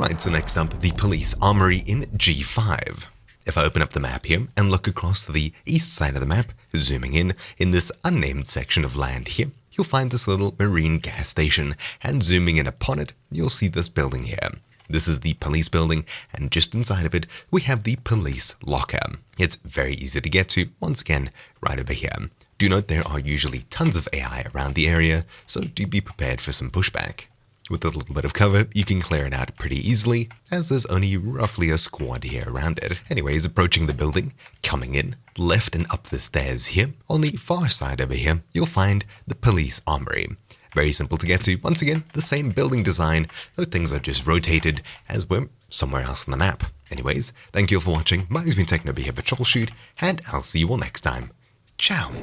Alright, so next up, the Police Armory in G5. If I open up the map here and look across to the east side of the map, zooming in this unnamed section of land here, you'll find this little marine gas station, and zooming in upon it, you'll see this building here. This is the police building, and just inside of it, we have the police locker. It's very easy to get to, once again, right over here. Do note there are usually tons of AI around the area, so do be prepared for some pushback. With a little bit of cover, you can clear it out pretty easily, as there's only roughly a squad here around it. Anyways, approaching the building, coming in, left and up the stairs here, on the far side over here, you'll find the Police Armory. Very simple to get to, once again, the same building design, though things are just rotated as we're somewhere else on the map. Anyways, thank you all for watching, my name's been Techno here for Troubleshoot, and I'll see you all next time. Ciao!